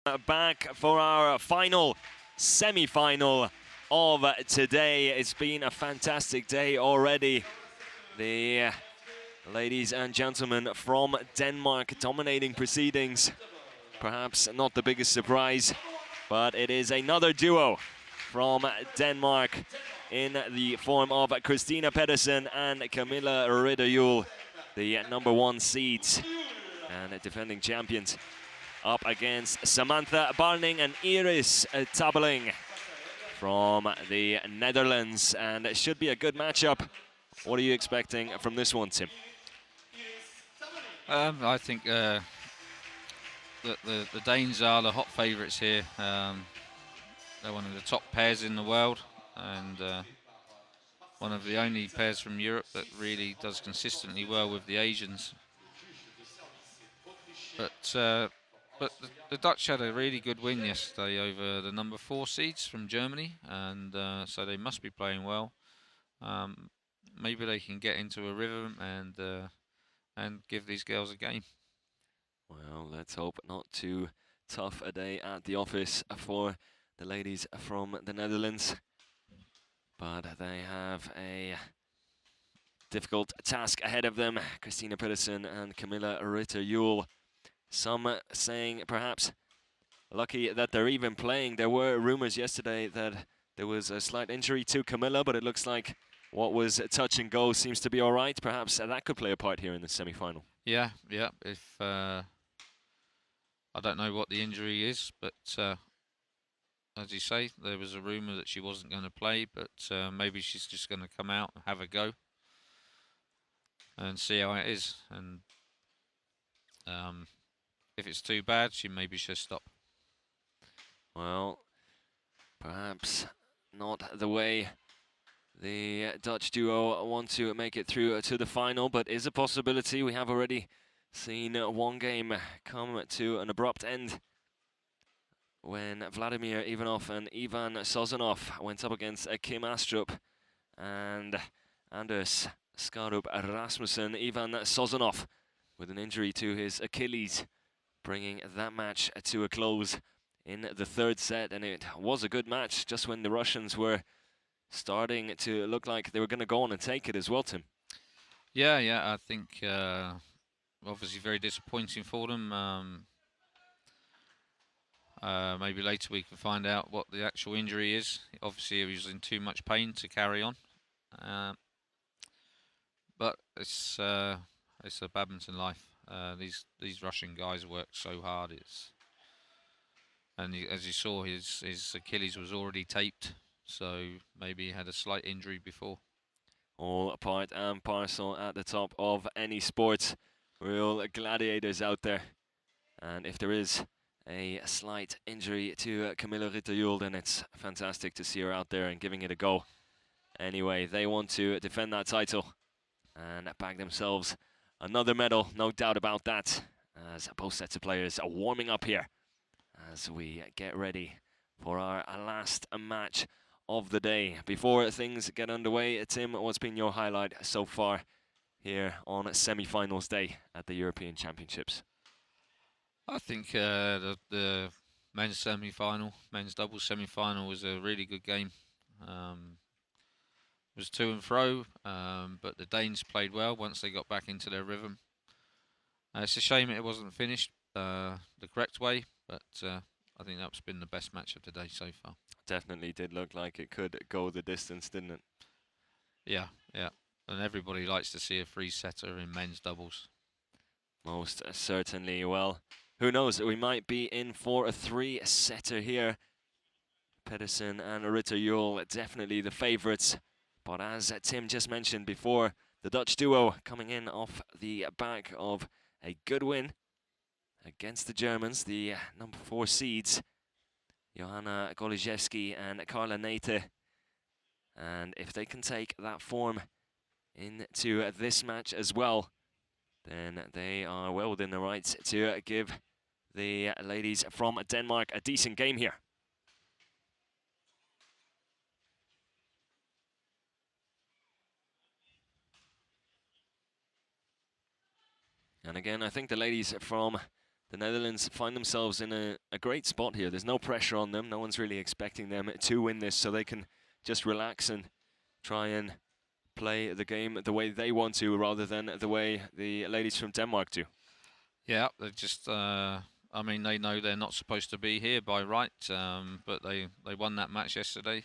Back for our final semi-final of today. It's been a fantastic day already. The ladies and gentlemen from Denmark dominating proceedings. Perhaps not the biggest surprise, but it is another duo from Denmark in the form of Christina Pedersen and Camilla Ritter-Juhl, the #1 seeds and defending champions, up against Samantha Barning and Iris Tabeling from the Netherlands, and it should be a good matchup. What are you expecting from this one, Tim? I think that the Danes are the hot favourites here. They're one of the top pairs in the world, and one of the only pairs from Europe that really does consistently well with the Asians. But the Dutch had a really good win yesterday over the #4 seeds from Germany, and so they must be playing well. Maybe they can get into a rhythm and give these girls a game. Well, let's hope not too tough a day at the office for the ladies from the Netherlands. But they have a difficult task ahead of them. Christina Pedersen and Camilla Ritter-Juhl. Some saying perhaps lucky that they're even playing. There were rumors yesterday that there was a slight injury to Camilla, but it looks like what was touch and go seems to be all right. Perhaps that could play a part here in the semi-final. Yeah. If I don't know what the injury is, but as you say, there was a rumor that she wasn't going to play, but maybe she's just going to come out and have a go and see how it is. And if it's too bad, she maybe should stop. Well, perhaps not the way the Dutch duo want to make it through to the final, but is a possibility. We have already seen one game come to an abrupt end when Vladimir Ivanov and Ivan Sozanov went up against Kim Astrup and Anders Skarup Rasmussen. Ivan Sozanov with an injury to his Achilles, bringing that match to a close in the third set, and it was a good match just when the Russians were starting to look like they were going to go on and take it as well, Tim. Yeah, I think obviously very disappointing for them. Maybe later we can find out what the actual injury is. Obviously he was in too much pain to carry on. But it's a badminton life. These Russian guys work so hard. As you saw, his Achilles was already taped, so maybe he had a slight injury before. All part and parcel at the top of any sport. Real gladiators out there. And if there is a slight injury to Camilla Ritter-Juhl, then it's fantastic to see her out there and giving it a go. Anyway, they want to defend that title and bag themselves another medal, no doubt about that, as both sets of players are warming up here as we get ready for our last match of the day. Before things get underway, Tim, what's been your highlight so far here on semi-finals day at the European Championships? I think the men's semi-final, men's doubles semi-final was a really good game. It was to and fro, but the Danes played well once they got back into their rhythm. It's a shame it wasn't finished the correct way, but I think that's been the best match of the day so far. Definitely did look like it could go the distance, didn't it? Yeah. And everybody likes to see a three-setter in men's doubles. Most certainly. Well, who knows? We might be in for a three-setter here. Pedersen and Ritter-Juhl definitely the favourites. But as Tim just mentioned before, the Dutch duo coming in off the back of a good win against the Germans, the #4 seeds, Johanna Goliszewski and Carla Nate. And if they can take that form into this match as well, then they are well within the rights to give the ladies from Denmark a decent game here. And again, I think the ladies from the Netherlands find themselves in a great spot here. There's no pressure on them. No one's really expecting them to win this, so they can just relax and try and play the game the way they want to, rather than the way the ladies from Denmark do. Yeah, they just, I mean, they know they're not supposed to be here by right, but they won that match yesterday.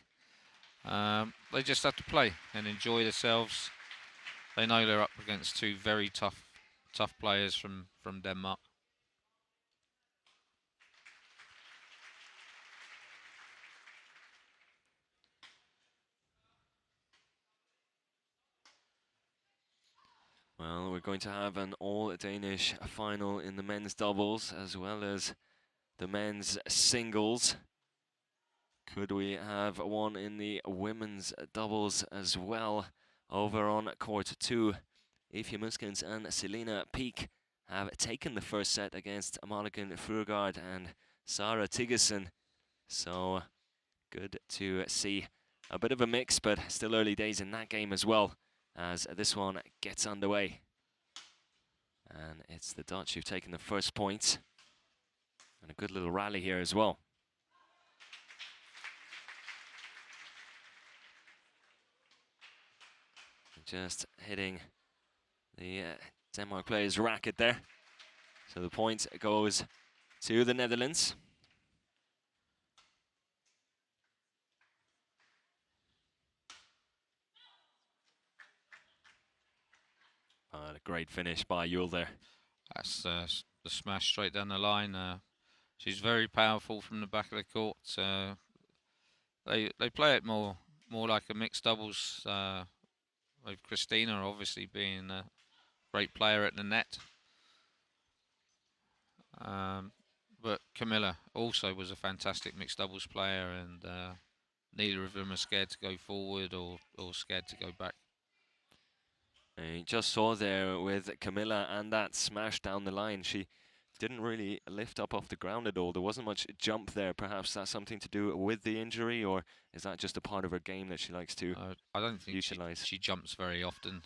They just have to play and enjoy themselves. They know they're up against two very tough players from Denmark. Well, we're going to have an all-Danish final in the men's doubles as well as the men's singles. Could we have one in the women's doubles as well? Over on court 2, Ifje Muskens and Selina Peak have taken the first set against Malikan Furgaard and Sarah Tiggerson. So good to see a bit of a mix, but still early days in that game as well, as this one gets underway. And it's the Dutch who've taken the first point. And a good little rally here as well. Just hitting the Denmark player's racket there. So the point goes to the Netherlands. A great finish by Juhl there. That's the smash straight down the line. She's very powerful from the back of the court. They play it more like a mixed doubles, with Christina obviously being a great player at the net. But Camilla also was a fantastic mixed doubles player, and neither of them are scared to go forward or scared to go back. And you just saw there with Camilla and that smash down the line, she didn't really lift up off the ground at all. There wasn't much jump there. Perhaps that's something to do with the injury, or is that just a part of her game that she likes to I don't think utilize? she jumps very often.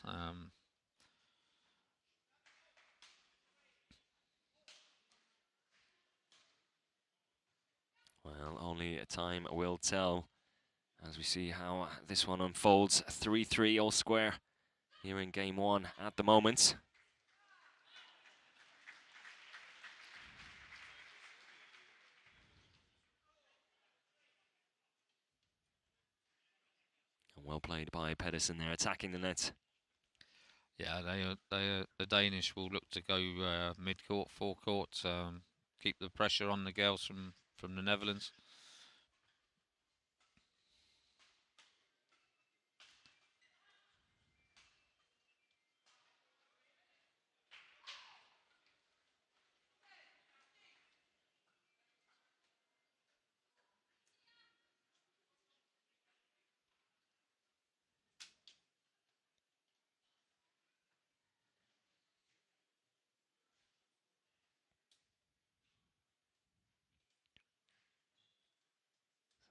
Well, only time will tell as we see how this one unfolds. 3-3 all square here in game one at the moment. And well played by Pedersen there, attacking the net. Yeah, the Danish will look to go mid-court, forecourt, keep the pressure on the girls from the Netherlands.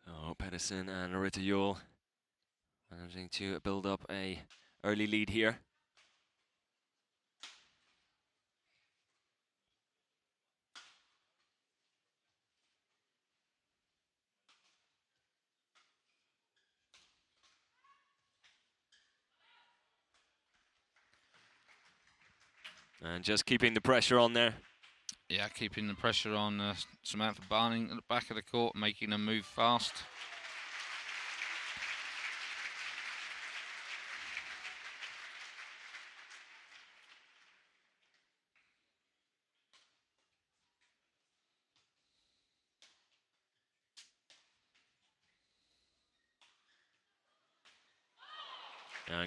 So Pedersen and Rita Juhl managing to build up a early lead here. And just keeping the pressure on there. Yeah, keeping the pressure on Samantha Barning at the back of the court, making them move fast.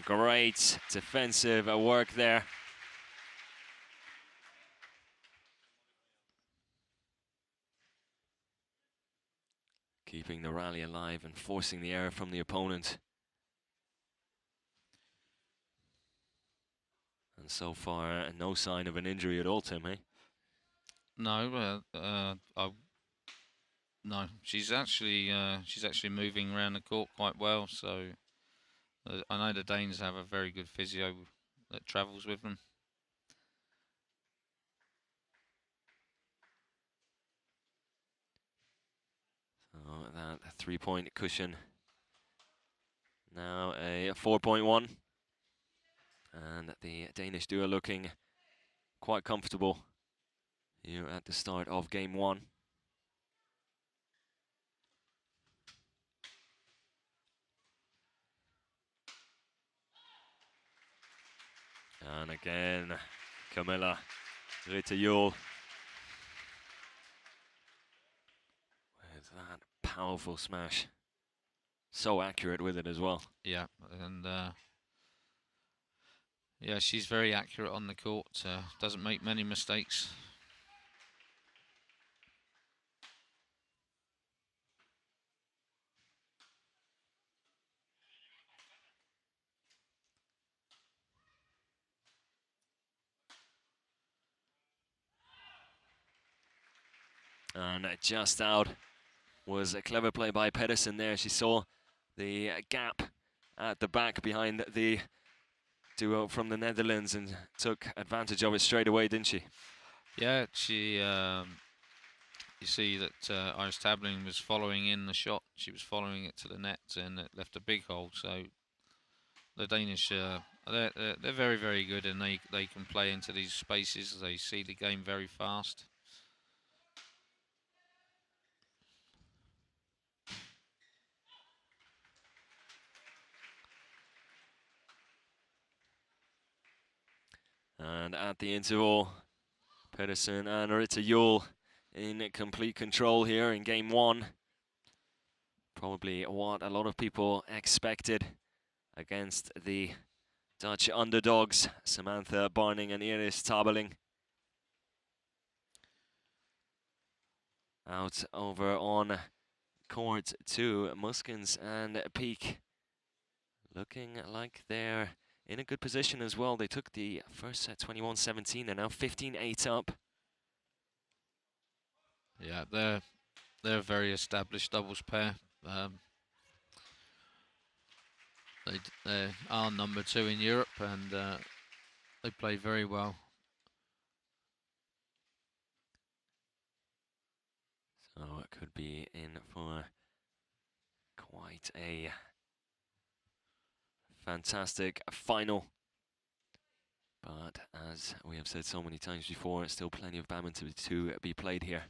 Great defensive work there. Keeping the rally alive and forcing the error from the opponent. And so far, no sign of an injury at all, Tim, eh? No, no. She's actually moving around the court quite well. So I know the Danes have a very good physio that travels with them. that 3-point cushion. Now a 4.1. And the Danish duo looking quite comfortable here at the start of game one. And again, Camilla Juhl with that powerful smash. So accurate with it as well. Yeah, and yeah, she's very accurate on the court. Doesn't make many mistakes. And just out was a clever play by Pedersen there. She saw the gap at the back behind the duo from the Netherlands and took advantage of it straight away, didn't she? Yeah, she. You see that Iris Tabeling was following in the shot. She was following it to the net, and it left a big hole. So the Danish, they're very, very good, and they can play into these spaces. They see the game very fast. And at the interval, Pedersen and Juhl in complete control here in game one. Probably what a lot of people expected against the Dutch underdogs, Samantha Barning and Iris Tabeling. Out over on court two, Muskens and Peak looking like they're in a good position as well. They took the first set 21-17, they're now 15-8 up. Yeah, they're a very established doubles pair. They are number 2 in Europe, and they play very well. So it could be in for quite a fantastic final. But as we have said so many times before, still plenty of badminton to be played here.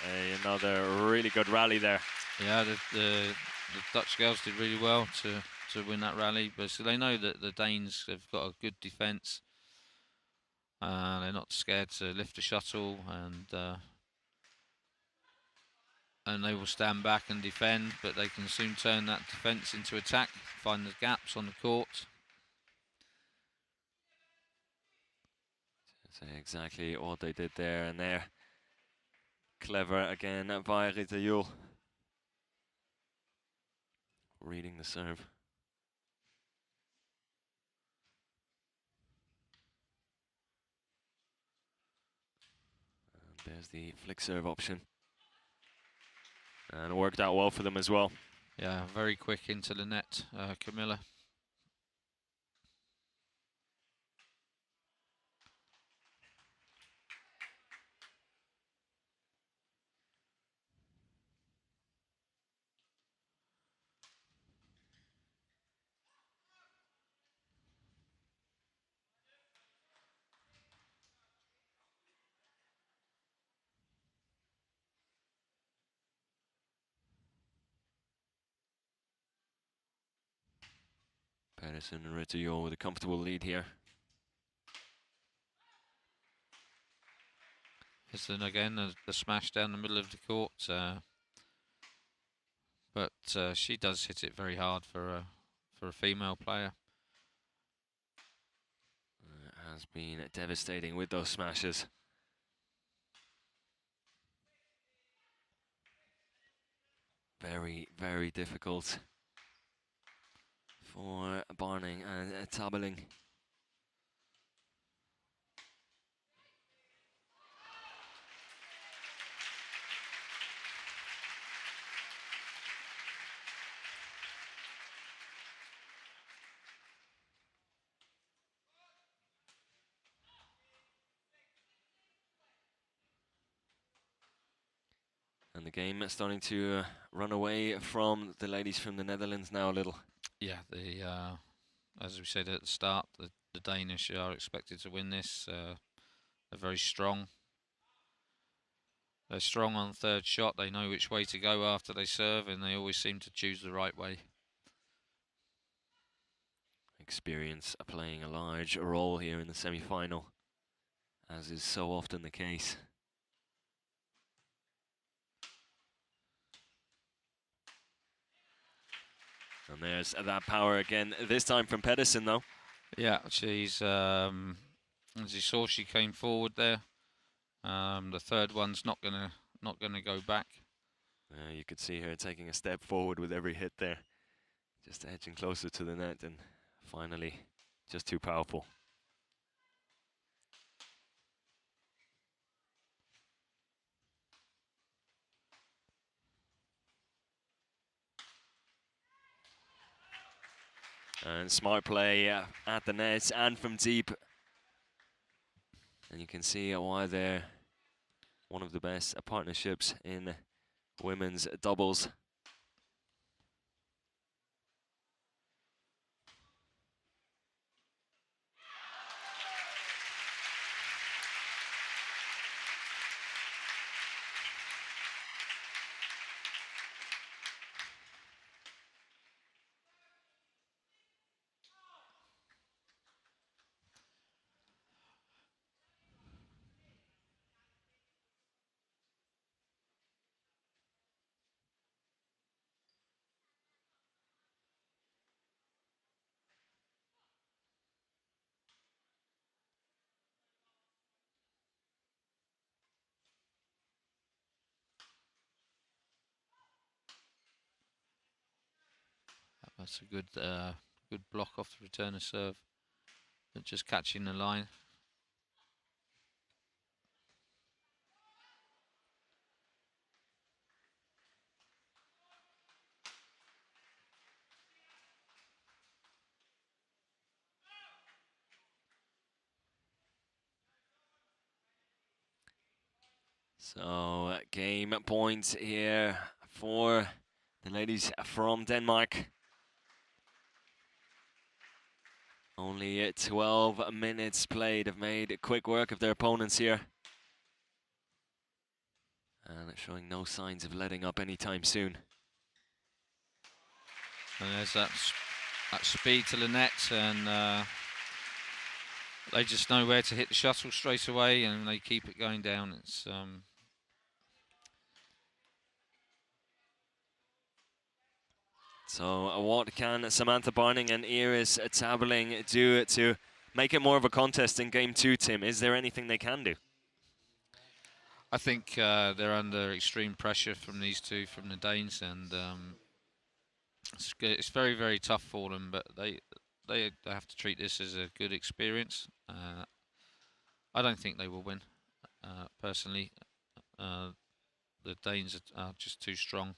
And another really good rally there. Yeah, the Dutch girls did really well to win that rally, but so they know that the Danes have got a good defence. They're not scared to lift a shuttle, and they will stand back and defend, but they can soon turn that defence into attack, find the gaps on the court. That's exactly what they did there, and they're clever again by Juhl. Reading the serve. And there's the flick serve option. And it worked out well for them as well. Yeah, very quick into the net, Camilla. Pedersen and Juhl with a comfortable lead here. Yes, then again, the smash down the middle of the court. but she does hit it very hard for a female player. It has been devastating with those smashes. Very, very difficult for Barning and Tabeling. And the game is starting to run away from the ladies from the Netherlands now a little. Yeah, as we said at the start, the Danish are expected to win this. They're very strong. They're strong on third shot. They know which way to go after they serve, and they always seem to choose the right way. Experience playing a large role here in the semi-final, as is so often the case. And there's that power again, this time from Pedersen though. Yeah, she's, as you saw, she came forward there. The third one's not gonna go back. You could see her taking a step forward with every hit there. Just edging closer to the net, and finally, just too powerful. And smart play at the net and from deep. And you can see why they're one of the best partnerships in women's doubles. That's a good block off the return of serve, but just catching the line. So game points here for the ladies from Denmark. Only 12 minutes played, have made quick work of their opponents here. And it's showing no signs of letting up anytime soon. And there's that speed to the net, and they just know where to hit the shuttle straight away, and they keep it going down. It's So what can Samantha Barning and Iris Tabeling do to make it more of a contest in game 2, Tim? Is there anything they can do? I think they're under extreme pressure from these two, from the Danes, and it's very, very tough for them, but they have to treat this as a good experience. I don't think they will win, personally. The Danes are just too strong,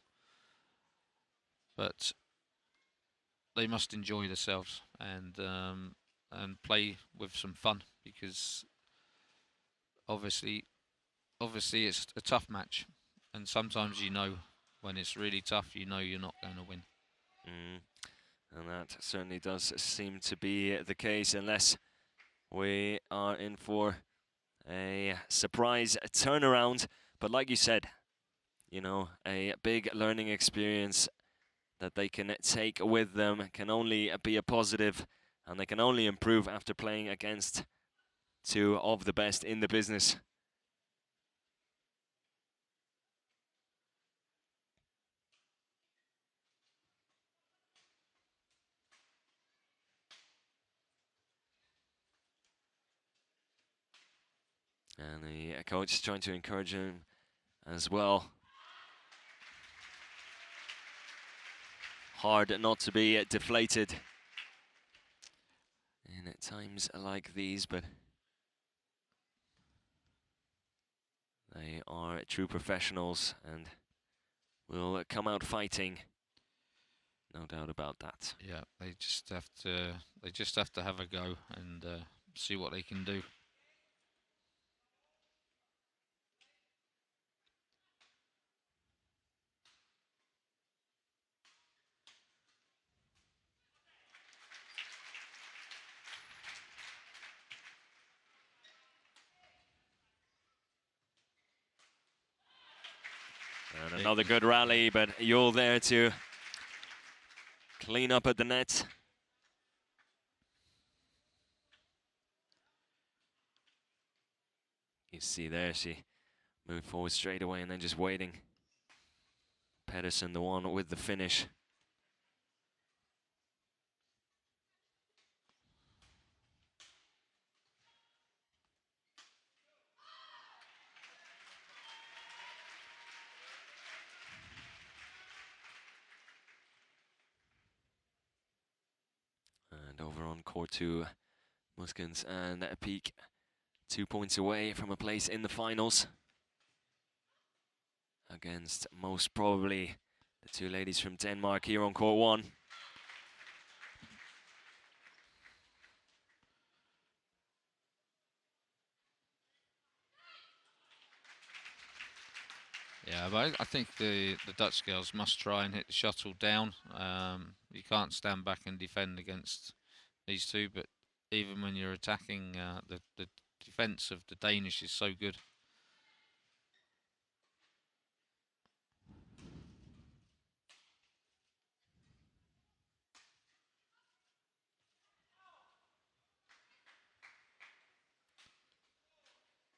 but they must enjoy themselves and play with some fun, because obviously it's a tough match, and sometimes when it's really tough, you're not going to win. And that certainly does seem to be the case, unless we are in for a surprise turnaround. But like you said, you know, a big learning experience that they can take with them can only be a positive, and they can only improve after playing against two of the best in the business. And the coach is trying to encourage him as well. Hard not to be deflated in times like these, but they are true professionals and will come out fighting. No doubt about that. Yeah, they just have to have a go and see what they can do. And another good rally, but Juhl there to clean up at the net. You see there, she moved forward straight away and then just waiting. Pedersen, the one with the finish. And over on court 2, Muskens and Peak 2 points away from a place in the finals. Against most probably the 2 ladies from Denmark here on court 1. Yeah, but I think the Dutch girls must try and hit the shuttle down. You can't stand back and defend against these two, but even when you're attacking, the defence of the Danish is so good.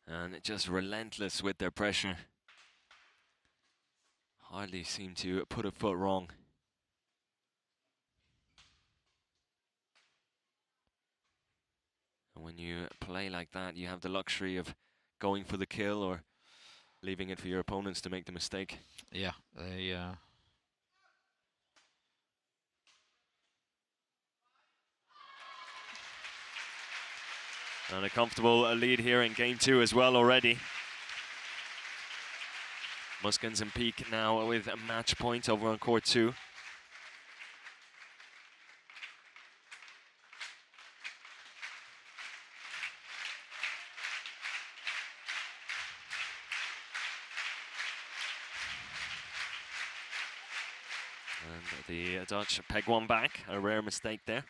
And just relentless with their pressure. Hardly seem to put a foot wrong. And when you play like that, you have the luxury of going for the kill or leaving it for your opponents to make the mistake. Yeah, they. And a comfortable lead here in game 2 as well already. Muskens and Peak now with a match point over on court 2. And the Dutch peg one back, a rare mistake there.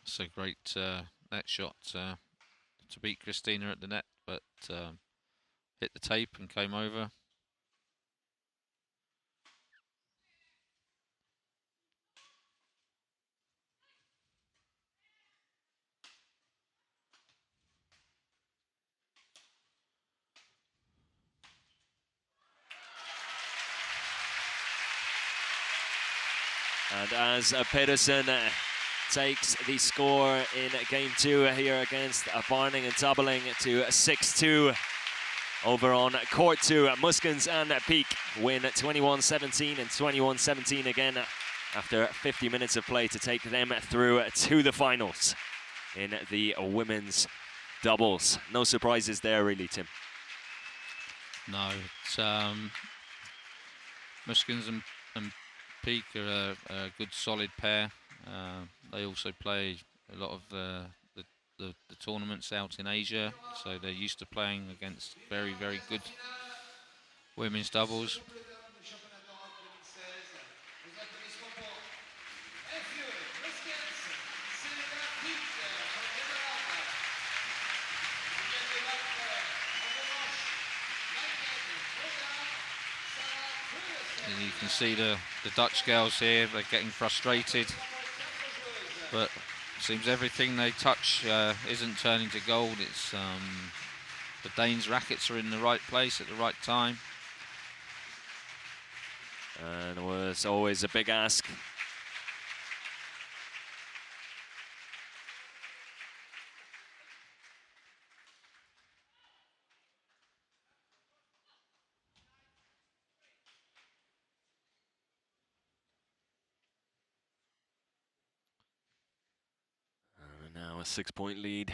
It's a great net shot to beat Christina at the net, but hit the tape and came over. And as Pedersen takes the score in game 2 here against Barning and Tabeling to 6-2 over on court 2. Muskens and Peak win 21-17 and 21-17 again after 50 minutes of play to take them through to the finals in the women's doubles. No surprises there really, Tim. No, it's Muskens and Peak are a good solid pair. They also play a lot of the tournaments out in Asia, so they're used to playing against very, very good women's doubles. And you can see the Dutch girls here, they're getting frustrated, but Seems everything they touch isn't turning to gold. It's the Danes' rackets are in the right place at the right time. And it was always a big ask. And now a 6-point lead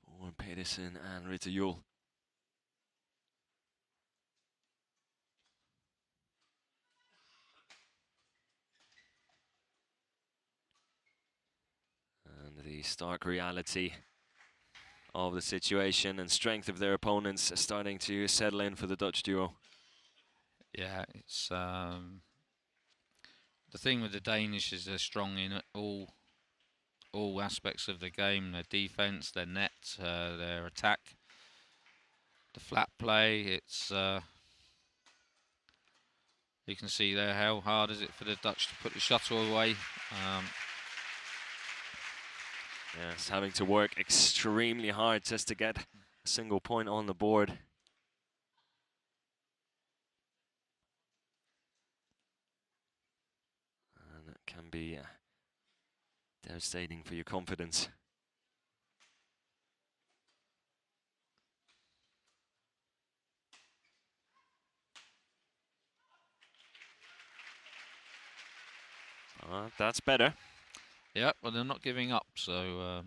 for Pedersen and Juhl. And the stark reality of the situation and strength of their opponents starting to settle in for the Dutch duo. Yeah, it's the thing with the Danish is they're strong in all aspects of the game. Their defense, their net, their attack, the flat play. It's you can see there how hard is it for the Dutch to put the shuttle away. Yes, having to work extremely hard just to get a single point on the board. And it can be devastating for your confidence. That's better. Yeah, well, they're not giving up, so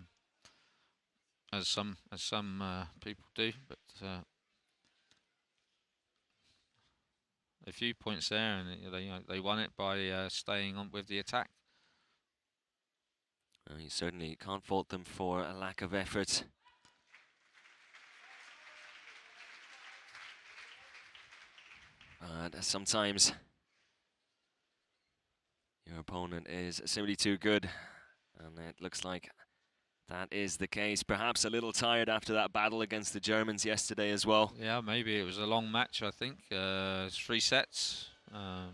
as some people do, but a few points there, and they won it by staying on with the attack. You certainly can't fault them for a lack of effort. But sometimes your opponent is simply too good, and it looks like that is the case. Perhaps a little tired after that battle against the Germans yesterday as well. Yeah, maybe it was a long match, I think. 3 sets. I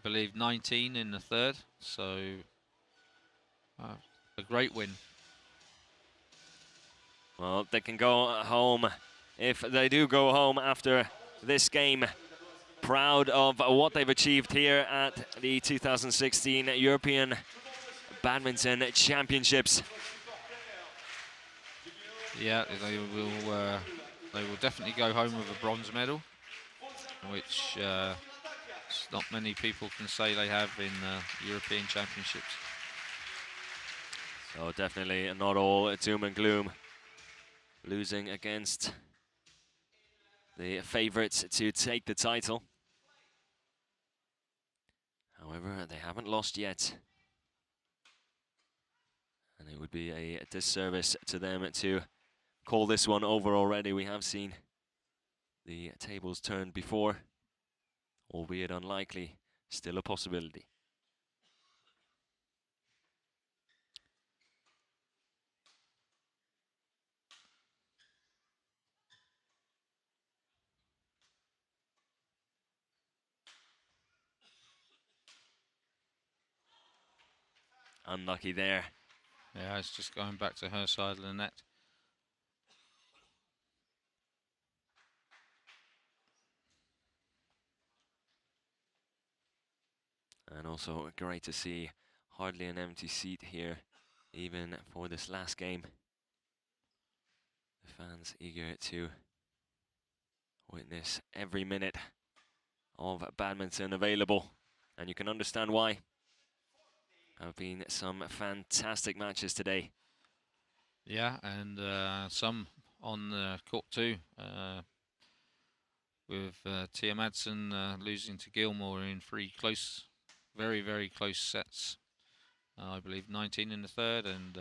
believe 19 in the third, so a great win. Well, they can go home, if they do go home after this game, proud of what they've achieved here at the 2016 European Badminton Championships. Yeah, they will definitely go home with a bronze medal, which not many people can say they have in European Championships. So definitely not all doom and gloom. Losing against the favourites to take the title. However, they haven't lost yet. And it would be a disservice to them to call this one over already. We have seen the tables turned before, albeit unlikely, still a possibility. Unlucky there. Yeah, it's just going back to her side of the net. And also great to see hardly an empty seat here, even for this last game. The fans eager to witness every minute of badminton available, and you can understand why. Have been some fantastic matches today. Yeah, and some on the court too. With Tia Madsen losing to Gilmore in 3 close, very, very close sets. I believe 19 in the third, and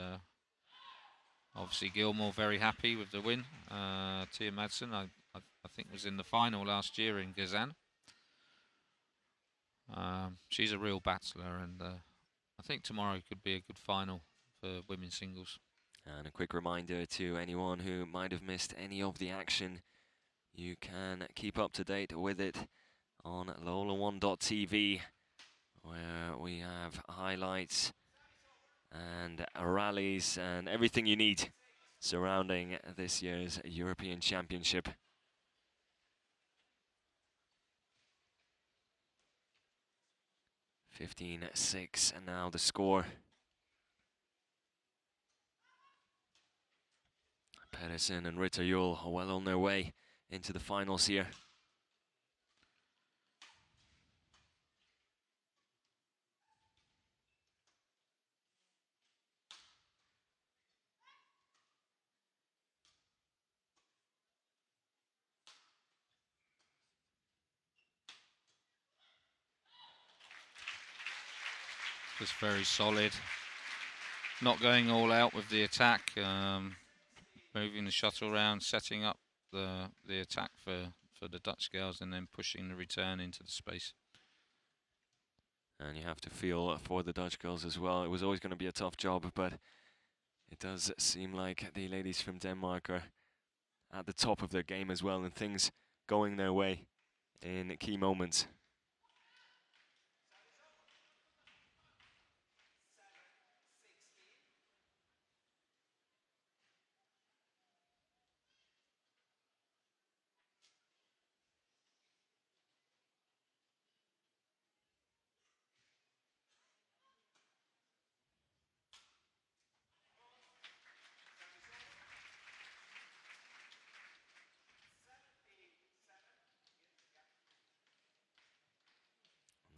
obviously Gilmore very happy with the win. Tia Madsen, I think, was in the final last year in Kazan. She's a real battler, and I think tomorrow could be a good final for women's singles. And a quick reminder to anyone who might have missed any of the action, you can keep up to date with it on Lola1.tv, where we have highlights and rallies and everything you need surrounding this year's European Championship. (15-6) and now the score. Pedersen and Juhl are well on their way into the finals here. Just very solid. Not going all out with the attack, moving the shuttle around, setting up the attack for the Dutch girls, and then pushing the return into the space. And you have to feel for the Dutch girls as well. It was always going to be a tough job, but it does seem like the ladies from Denmark are at the top of their game as well, and things going their way in key moments.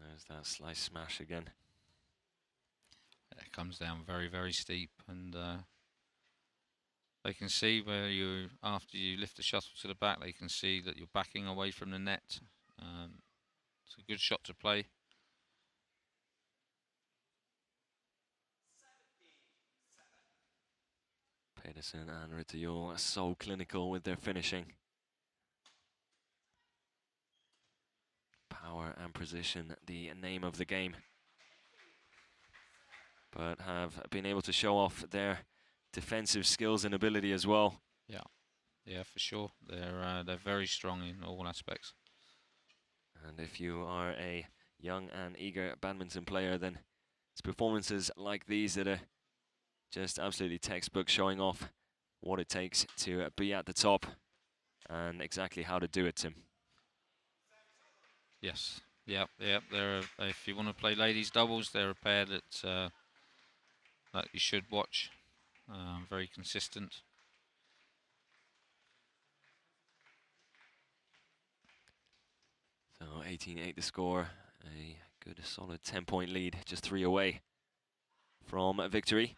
There's that slice smash again. It comes down very, very steep, and they can see where you, after you lift the shuttle to the back, they can see that you're backing away from the net. It's a good shot to play. Pedersen and Juhl are so clinical with their finishing. Power and precision, the name of the game. But have been able to show off their defensive skills and ability as well. Yeah, for sure. They're very strong in all aspects. And if you are a young and eager badminton player, then it's performances like these that are just absolutely textbook, showing off what it takes to be at the top and exactly how to do it, Tim. Yes. Yep. If you want to play ladies doubles, they're a pair that that you should watch. Very consistent. So 18-8 the score, a good solid 10-point lead, just 3 away from victory.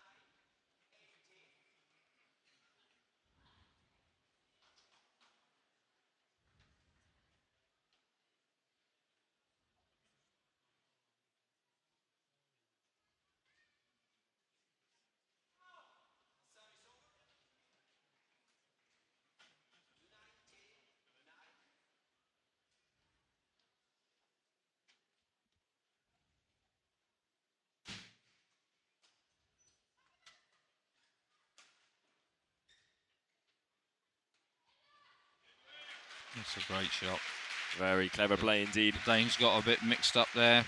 It's a great shot. Very clever play indeed. The Danes got a bit mixed up there,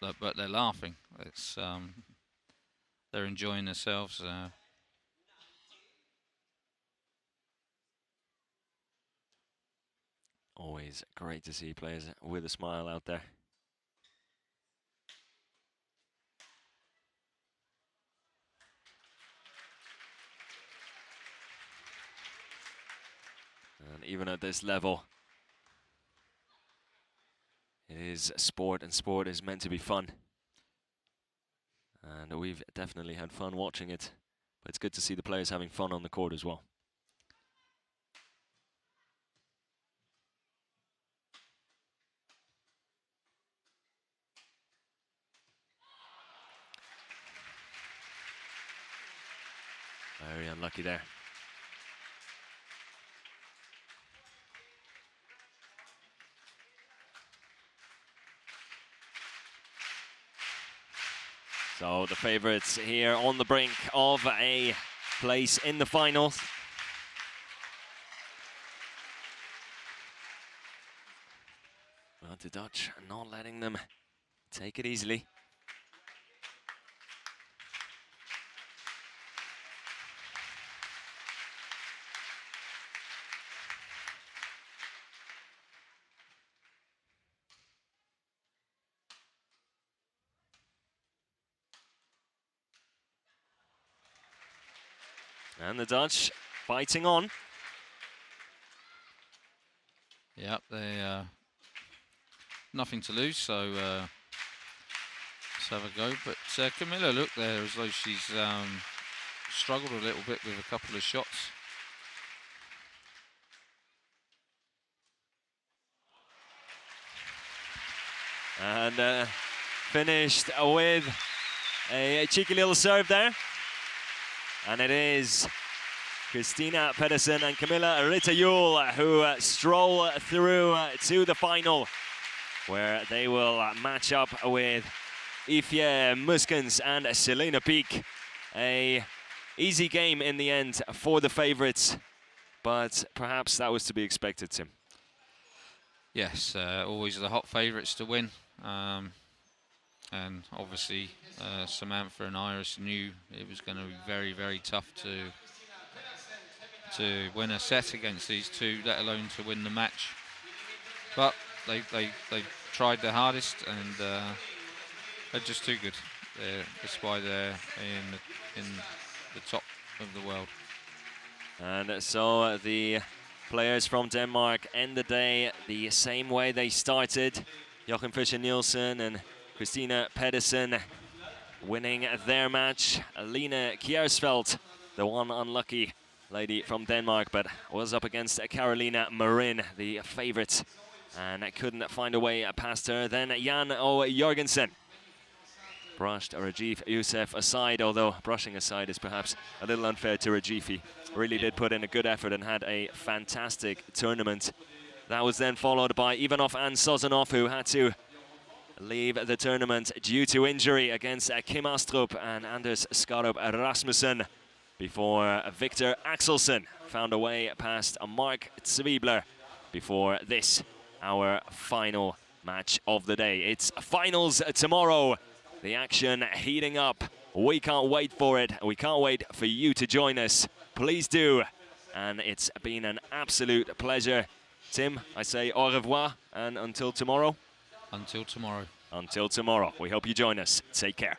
but they're laughing. It's they're enjoying themselves. Always great to see players with a smile out there. And even at this level, it is sport, and sport is meant to be fun. And we've definitely had fun watching it, but it's good to see the players having fun on the court as well. Very unlucky there. So the favourites here on the brink of a place in the finals. But the Dutch not letting them take it easily. And the Dutch fighting on. Yep, they nothing to lose, so let's have a go. But Camilla looked there as though she's struggled a little bit with a couple of shots. And finished with a cheeky little serve there. And it is Christina Pedersen and Camilla Juhl who stroll through to the final, where they will match up with Ifje Muskens and Selena Peek. A easy game in the end for the favourites, but perhaps that was to be expected, Tim. Yes, always the hot favourites to win. And obviously Samantha and Iris knew it was going to be very, very tough to win a set against these two, let alone to win the match. But they tried their hardest, and they're just too good. That's why they're in the top of the world. And so the players from Denmark end the day the same way they started. Joachim Fischer-Nielsen and Christina Pedersen winning their match. Line Kjærsfeldt, the one unlucky lady from Denmark, but was up against Carolina Marin, the favorite, and couldn't find a way past her. Then Jan O. Jorgensen brushed Rajiv Youssef aside, although brushing aside is perhaps a little unfair to Rajiv. He really did put in a good effort and had a fantastic tournament. That was then followed by Ivanov and Sozanov, who had to leave the tournament due to injury against Kim Astrup and Anders Skarup Rasmussen, before Victor Axelsen found a way past Mark Zwiebler before this, our final match of the day. It's finals tomorrow. The action heating up. We can't wait for it. We can't wait for you to join us. Please do. And it's been an absolute pleasure. Tim, I say au revoir, and until tomorrow. Until tomorrow. Until tomorrow. We hope you join us. Take care.